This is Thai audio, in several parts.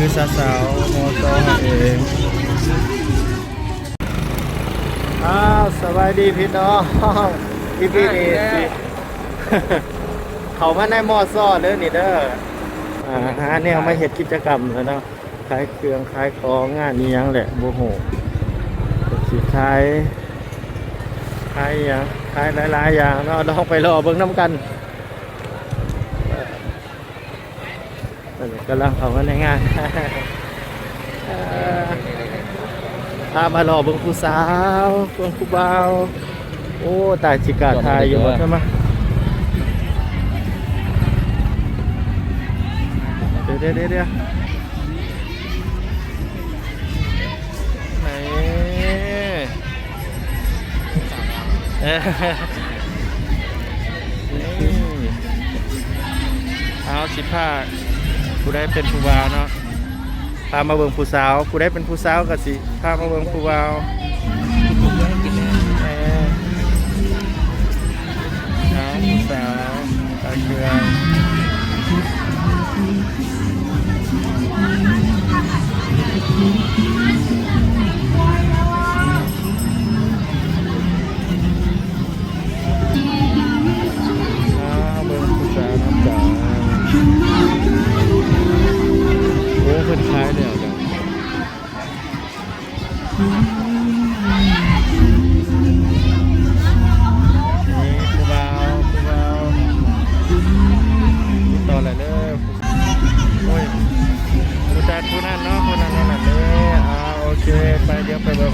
คือสาวๆมอตอเองสบายดีพี่น้องพี่นี่สิเขามาในมอซ้อเด้อนี่เด้อหาเนี่ยมาเฮ็ดกิจกรรมแล้วเนาะขายเครื่องขายของงานนี้ยังแหละบ่ฮู้สิขายหยังขายหลายๆอย่างเนาะลองไปรอเบิ่งนำกันกำลังเข้ามาในงานพามารอเบิ่งผู้สาวเบิ่งผู้บ่าวโอ้ตายจิกาทายอยู่ใช่ไหมเดี๋ยวไหนเอา15ผู้ได้เป็นผู้บ่าวเนาะพามาเบิ่งผู้สาวผู้ได้เป็นผู้สาวก็สิพามาเบิ่งผู้บ่าวผู้สาวตาเกลือเบิ่งผู้สาวน้ำตาโอ้เพิ่นขายแล้วจ้ะต่อเลยเด้อโอ้ยผู้จัดผู้นั้นเนาะผู้นั้นนั่นเด้อโอเคไปเดี๋ยวไปเบิ่ง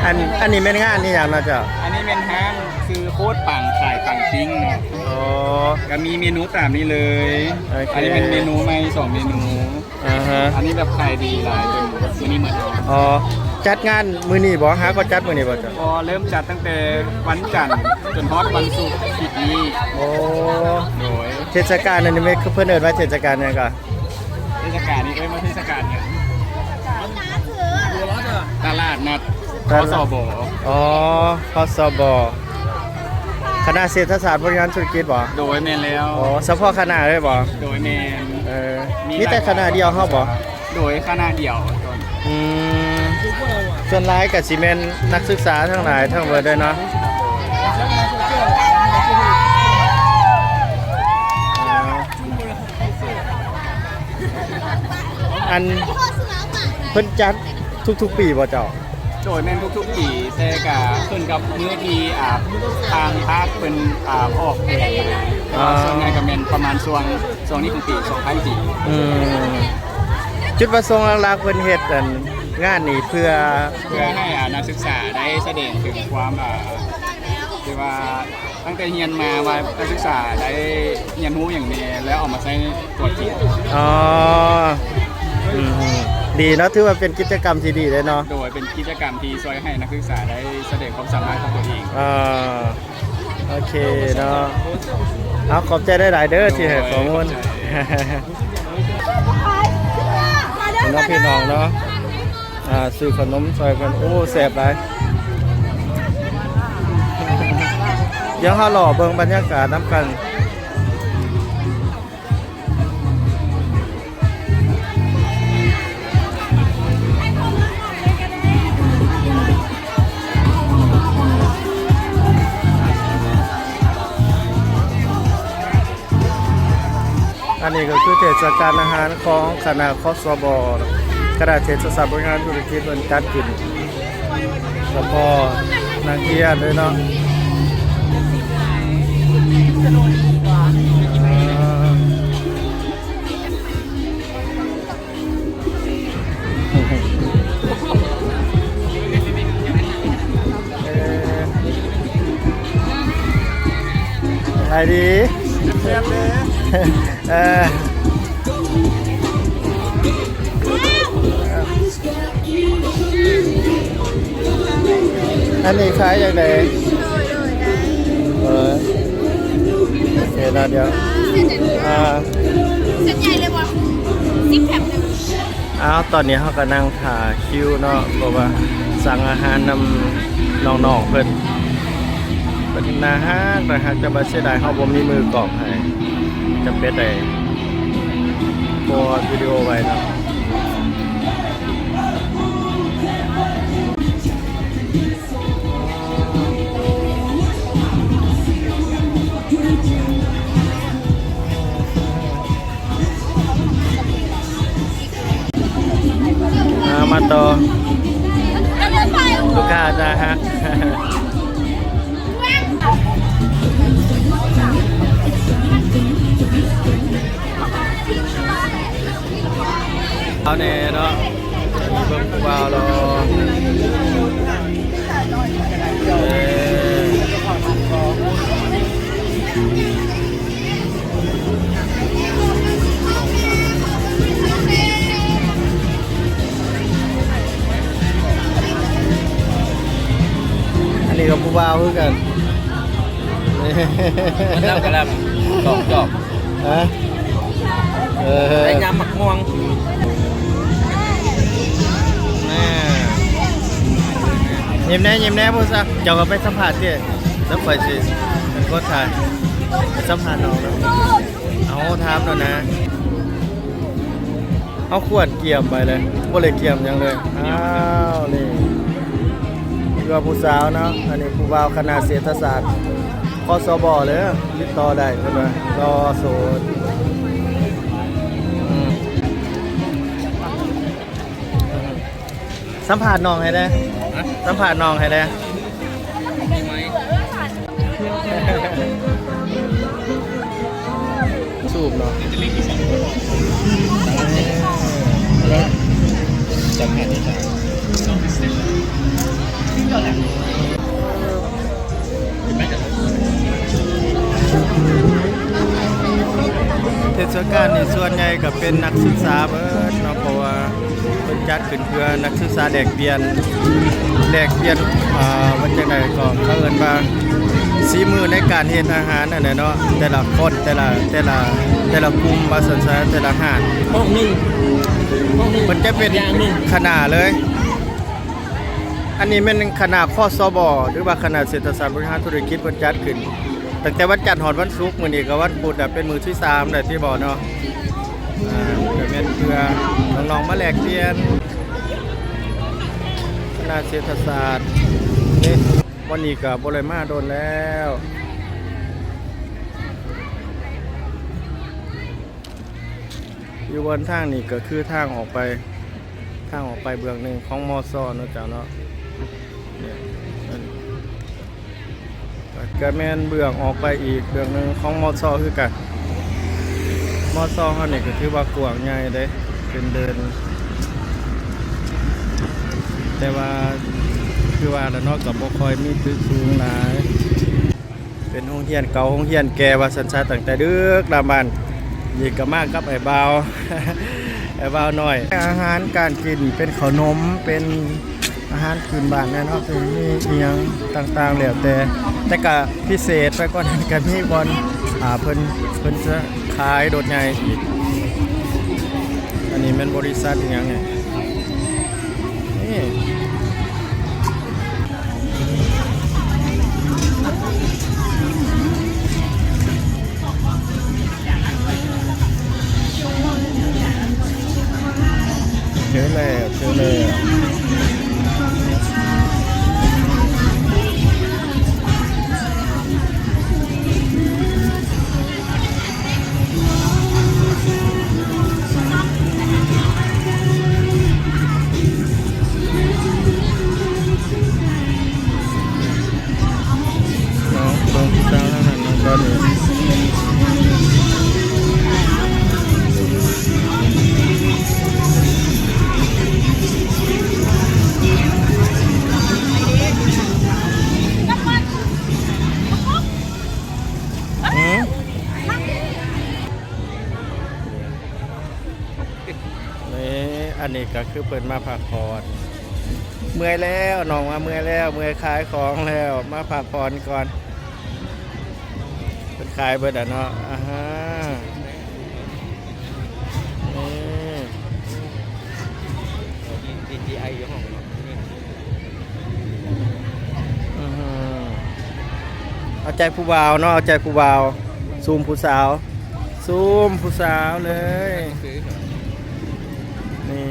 อันนี้อันนี้เป็นงานนี่อย่างนะจ๊ะอันนี้เป็นห้างคือโคตรปังขายปังจริงเนาะก็มีเมนูตามนี้เลยอันนี้เป็นเมนูใหม่2 เมนูอันนี้แบบขายดีหลายจนมื้อนี้เหมือนจัดงานมื้อนี้บ่ฮะก็จัดมื้อนี้บ่จ๊ะเริ่มจัดตั้งแต่วันจันทร์จนฮอดวันศุกร์อาทิตย์นี้โดยเทศกาลอันนี้เพิ่นเอิ้นว่าเทศกาลหยังก็เทศกาลนี้มาเทศกาลเนี่ยตลาดนัดพสบพสบคณะเศรษฐศาสตร์บริหารธุรกิจบ่โดยแม่นแล้วเฉพาะคณะเลยบ่โดยแม่นมีแต่คณะเดียวเฮาบ่โดยคณะเดียวส่วนหลายก็สิแม่นนักศึกษาทั้งหลายทั้งเบิดด้วยเนาะอันเพิ่นจัดทุกๆปีบ่เจ้าโดยแม่นทุกๆปีแต่ก็ขึ้นกับมื้อที่ทางภาคเป็นออกเองส่วนใหญ่ก็แม่นประมาณช่วงนี้ของปี2004จุดประสงค์หลักๆเพิ่นเฮ็ดงานนี้เพื่อให้นักศึกษาได้แสดงถึงความที่ว่าตั้งแต่เรียนมาว่านักศึกษาได้เรียนรู้อย่างนี้แล้วออกมาใช้ตัวจริงดีเนาะถือว่าเป็นกิจกรรมที่ดีเลยเนาะโดยเป็นกิจกรรมที่ช่วยให้นักศึกษาได้แสดงความสามารถของตัวเอง โอเคเนาะเอาขอบใจได้หลายเด้อที่ให้ข้อมูล น้องพี่น้องเนาะซื้อขนมซอยกันโอ้แซ่บหลายเดี๋ยวเราหล่อเบิ่งบรรยากาศน้ำกันอันนี้ก็คือเทศกาลอาหารของคณะคสบคณะเทศศาสตร์บริหารธุรกิจเพิ่นจัดขึ้นแล้วก็นักเรียนด้วยเนาะอะไรดีแซ่บเลยอันนี้ขายอย่างไรโอเคนะเดี๋ยวเส้นใหญ่เลยว่ะซิปแคปหนึ่งตอนนี้เขาก็นั่งถ่าคิวเนาะเพราะว่าสั่งอาหารนำน้องๆเพิ่นเป็นอาหารจะมาเสียดายเขาบ่มีมือกรอบให้จะเป็นได้โพสวิดีโอไว้เนาะมาต่อลูกค้าจ้าฮะเอาเนี่ยเนาะเบิ่งผู้บ่าวรออันนี้กับผู้บ่าวคือกันมันรับกันแล้วจอกฮะไอ้ยำหมักม่วงยิ้มแน่พูดซะเจ้าก็ไปสัมผัสดิแล้วคอยสิเป็นโค้ชชายไปสัมผัสน้องนะเอาถามหน่อยนะเอาขวดเกี่ยมไปเลยบ่เลยเกี่ยมยังเลยอ้าวนี่คือว่าผู้สาวเนาะอันนี้ผู้บ่าวคณะเศรษฐศาสตร์คสบเลยติดต่อได้เพิ่นว่ารอโสดสัมผัสน้องให้ได้สัมผัสน้องให้ได้สูบเนาะจับแผ่นนี้จ้ะเทศกาลในส่วนใหญ่ก็เป็นนักศึกษาเบิดเนาะเพราะว่าเป็นจัดขึ้นเพื่อนักศึกษาแลกเปลี่ยนวันจังไดก็เขาเอิ้นว่าสีมือในการเฮ็ดอาหารนั่นแหละเนาะแต่ละคนแต่ละกลุ่มว่าซั่นซะแต่ละหาดห้องนึงมันจะเป็นขนาดเลย อันนี้เป็นคณะคสบหรือว่าคณะเศรษฐศาสตร์บริหารธุรกิจเพิ่นจัดขึ้นตั้งแต่วันจันทร์ฮอดวันศุกร์มื้อนี้ก็วันพุธเป็นมื้อที่3ได้ที่บอกเนาะก็แม่นเพื่อน้องๆมาแลกเปลี่ยนคณะเศรษฐศาสตร์นี่วันนี้ก็บ่ได้มาโดนแล้วอยู่บนทางนี่ก็คือทางออกไปเบื้องหนึ่งของมอซอเนาะจ้าเนาะก็แม่นเบื้องออกไปอีกเบื้องหนึ่งของมอซอคือกันมอซอเขานี่ก็ถือว่ากว้างใหญ่เด้เป็นเดินแต่ว่าคือว่าแล้วเนาะก็บ่ค่อยมีตึกสูงหลายเป็นโรงเรียนเก่าโรงเรียนแก่ว่าซั่นๆตั้งแต่ดึกดำบรรพ์นี่ก็มากกับไอ้บ่าว ไอ้บ่าวน้อยอาหารการกินเป็นขนมเป็น อาหารพื้นบ้านแน่เนาะคือมีอีหยังต่างๆแล้วแต่ก็พิเศษไปกว่านั้นก็มีบอนเพิ่นจะขายโดดใหญ่อีกอันนี้เป็นบริษัทอีหยังเนี่ยนี่เจอแล้วเนาะลงที่เจ้านั่นน่ะตอนนี้อันนี้ก็คือเปิดมาพักผ่อนเมื่อยแล้วน้องมาเมื่อยแล้วเมื่อยขายของแล้วมาพักผ่อนก่อนเป็นขายเบิดอ่ะเนาะอ่าฮะนี่ DJI อยู่ห้องเนาะ เอาใจผู้บ่าวเนาะเอาใจผู้บ่าวซูมผู้สาวซูมผู้สาวเลย ซื้อเหรอ นี่